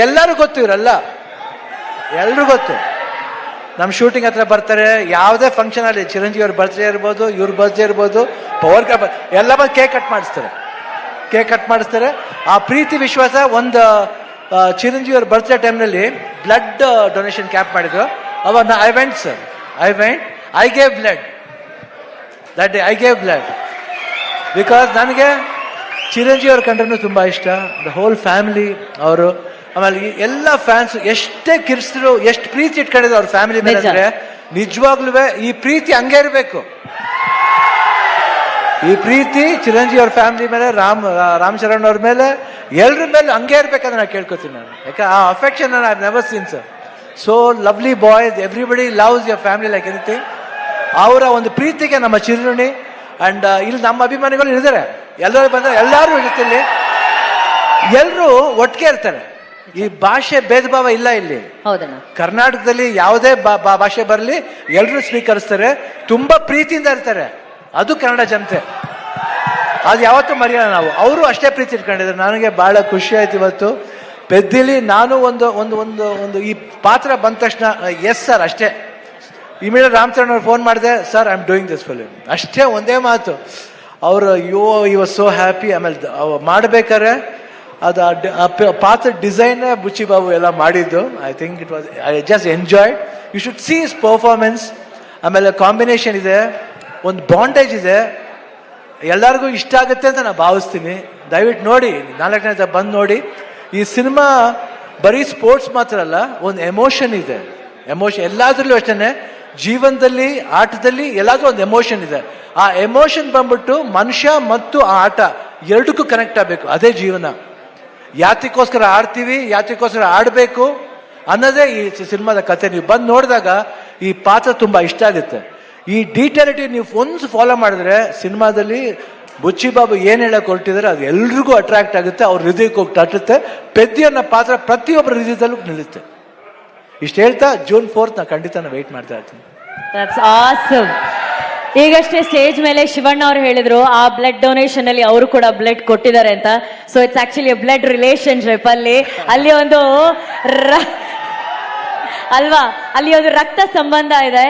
ಎಲ್ಲರೂ ಗೊತ್ತು, ಇವರೆಲ್ಲ ಎಲ್ರು ಗೊತ್ತು. ನಮ್ಮ ಶೂಟಿಂಗ್ ಹತ್ರ ಬರ್ತಾರೆ, ಯಾವುದೇ ಫಂಕ್ಷನ್ ಅಲ್ಲಿ ಚಿರಂಜೀವಿ ಅವ್ರ ಬರ್ತ್ಡೇ ಇರ್ಬೋದು, ಇವ್ರ ಬರ್ತ್ಡೇ ಇರ್ಬೋದು, ಪವರ್ ಎಲ್ಲ ಬಂದು ಕೇಕ್ ಕಟ್ ಮಾಡಿಸ್ತಾರೆ. ಆ ಪ್ರೀತಿ ವಿಶ್ವಾಸ. ಒಂದು ಚಿರಂಜೀವಿ ಅವ್ರ ಬರ್ತ್ಡೇ ಟೈಮ್ನಲ್ಲಿ ಬ್ಲಡ್ ಡೊನೇಷನ್ ಕ್ಯಾಂಪ್ ಮಾಡಿದ್ರು. ಅವಾಗ I went sir, I gave blood that day. I gave blood because ನನಗೆ ಚಿರಂಜೀವಿ ಅವ್ರ ಕಂಡ್ರೂ ತುಂಬ ಇಷ್ಟ. ದ ಹೋಲ್ ಫ್ಯಾಮಿಲಿ ಅವರು. ಆಮೇಲೆ ಎಲ್ಲ ಫ್ಯಾನ್ಸ್ ಎಷ್ಟೇ ಕಿರ್ಸಿದ್ರು, ಎಷ್ಟು ಪ್ರೀತಿ ಇಟ್ಕೊಂಡಿದ್ರು ಅವ್ರ ಫ್ಯಾಮಿಲಿ ಮೇಲೆ ಅಂದ್ರೆ ನಿಜವಾಗ್ಲೂ ಈ ಪ್ರೀತಿ ಹಂಗೆ ಇರಬೇಕು. ಈ ಪ್ರೀತಿ ಚಿರಂಜೀವಿ ಅವ್ರ ಫ್ಯಾಮಿಲಿ ಮೇಲೆ, ರಾಮ್ ಚರಣ್ ಅವ್ರ ಮೇಲೆ, ಎಲ್ರ ಮೇಲೆ ಹಂಗೆ ಇರ್ಬೇಕಂತ ನಾನು ಕೇಳ್ಕೊತೀನಿ ನಾನು. ಯಾಕೆ ಆ affection I never seen sir. So lovely boys, everybody loves your family like anything. ಅವರ ಒಂದು ಪ್ರೀತಿಗೆ ನಮ್ಮ ಚಿರುಣಿ. ಅಂಡ್ ಇಲ್ಲಿ ನಮ್ಮ ಅಭಿಮಾನಿಗಳು ಇದ್ದಾರೆ, ಎಲ್ಲರೂ ಬಂದರೆ ಎಲ್ಲರೂ ಇರುತ್ತೆ ಇಲ್ಲಿ, ಎಲ್ಲರೂ ಒಟ್ಟಿಗೆ ಇರ್ತಾರೆ. ಈ ಭಾಷೆ ಭೇದ ಭಾವ ಇಲ್ಲ ಇಲ್ಲಿ. ಕರ್ನಾಟಕದಲ್ಲಿ ಯಾವುದೇ ಭಾಷೆ ಬರಲಿ ಎಲ್ಲರೂ ಸ್ವೀಕರಿಸ್ತಾರೆ, ತುಂಬಾ ಪ್ರೀತಿಯಿಂದ ಇರ್ತಾರೆ. ಅದು ಕನ್ನಡ ಜನತೆ, ಅದು ಯಾವತ್ತೂ ಮರೆಯಲ್ಲ ನಾವು. ಅವರು ಅಷ್ಟೇ ಪ್ರೀತಿ ಇಟ್ಕೊಂಡಿದ್ದಾರೆ. ನನಗೆ ಬಹಳ ಖುಷಿ ಆಯ್ತು ಇವತ್ತು ಪೆದ್ದಿಲಿ. ನಾನು ಒಂದು ಒಂದು ಒಂದು ಒಂದು ಈ ಪಾತ್ರ ಬಂದ ತಕ್ಷಣ ಎಸ್ ಸರ್ ಅಷ್ಟೇ. ಇಮಿಡಿಯೇಟ್ ರಾಮಚರಣ್ ಅವ್ರು ಫೋನ್ ಮಾಡಿದೆ, sir I am doing this film, ಅಷ್ಟೇ ಒಂದೇ ಮಾತು. ಅವರು ಈ ವಾಸ್ ಸೋ ಹ್ಯಾಪಿ. ಆಮೇಲೆ ಮಾಡ್ಬೇಕಾರೆ ಅದು ಪಾತ್ರ ಡಿಸೈನ್ ಬುಚ್ಚಿ ಬಾಬು ಎಲ್ಲ ಮಾಡಿದ್ದು. I think it was, I just enjoyed. You should see his performance. ಆಮೇಲೆ ಕಾಂಬಿನೇಷನ್ ಇದೆ, ಒಂದು ಬಾಂಡೇಜ್ ಇದೆ, ಎಲ್ಲರಿಗೂ ಇಷ್ಟ ಆಗುತ್ತೆ ಅಂತ ನಾನು ಭಾವಿಸ್ತೀನಿ. ದಯವಿಟ್ಟು ನೋಡಿ, 4ನೇ ಬಂದು ನೋಡಿ. ಈ ಸಿನಿಮಾ ಬರೀ ಸ್ಪೋರ್ಟ್ಸ್ ಮಾತ್ರ ಅಲ್ಲ, ಒಂದು ಎಮೋಷನ್ ಇದೆ. ಎಮೋಷನ್ ಎಲ್ಲಾದ್ರಲ್ಲೂ ಅಷ್ಟೇ, ಜೀವನದಲ್ಲಿ, ಆಟದಲ್ಲಿ ಎಲ್ಲಾದ್ರೂ ಒಂದು ಎಮೋಷನ್ ಇದೆ. ಆ ಎಮೋಷನ್ ಬಂದ್ಬಿಟ್ಟು ಮನುಷ್ಯ ಮತ್ತು ಆ ಆಟ ಎರಡಕ್ಕೂ ಕನೆಕ್ಟ್ ಆಗಬೇಕು. ಅದೇ ಜೀವನ. ಯಾತಕ್ಕೋಸ್ಕರ ಆಡ್ತೀವಿ, ಯಾತಕ್ಕೋಸ್ಕರ ಆಡಬೇಕು ಅನ್ನೋದೇ ಈ ಸಿನಿಮಾದ ಕತೆ. ನೀವು ಬಂದು ನೋಡಿದಾಗ ಈ ಪಾತ್ರ ತುಂಬಾ ಇಷ್ಟ ಆಗುತ್ತೆ. ಈ ಡೀಟೇಲಿಟಿ ನೀವು ಒಂದು ಫಾಲೋ ಮಾಡಿದ್ರೆ ಸಿನಿಮಾದಲ್ಲಿ ಬುಚ್ಚಿ ಬಾಬು ಏನ್ ಹೇಳಕ್ ಹೊರಟಿದ್ದಾರೆ ಅದು ಎಲ್ರಿಗೂ ಅಟ್ರಾಕ್ಟ್ ಆಗುತ್ತೆ, ಅವ್ರ ಹೃದಯಕ್ಕೆ ಹೋಗಿ ತಟ್ಟುತ್ತೆ. ಪೆದ್ದಿ ಅನ್ನೋ ಪಾತ್ರ ಪ್ರತಿಯೊಬ್ಬರ ಹೃದಯದಲ್ಲೂ ನಿಲ್ಲುತ್ತೆ. ಇಷ್ಟು ಹೇಳ್ತಾ June 4th ನಾ ಖಂಡಿತ ವೇಟ್ ಮಾಡ್ತಾ ಇರ್ತೀನಿ. ಈಗಷ್ಟೇ ಸ್ಟೇಜ್ ಮೇಲೆ ಶಿವಣ್ಣ ಅವರು ಹೇಳಿದ್ರು ಆ ಬ್ಲಡ್ ಡೊನೇಷನ್ ಅಲ್ಲಿ ಅವರು ಕೂಡ ಬ್ಲಡ್ ಕೊಟ್ಟಿದ್ದಾರೆ ಅಂತ. So it's actually blood relationship. ಅಲ್ಲಿ ಒಂದು ಅಲ್ವಾ, ಅಲ್ಲಿ ಒಂದು ರಕ್ತ ಸಂಬಂಧ ಇದೆ.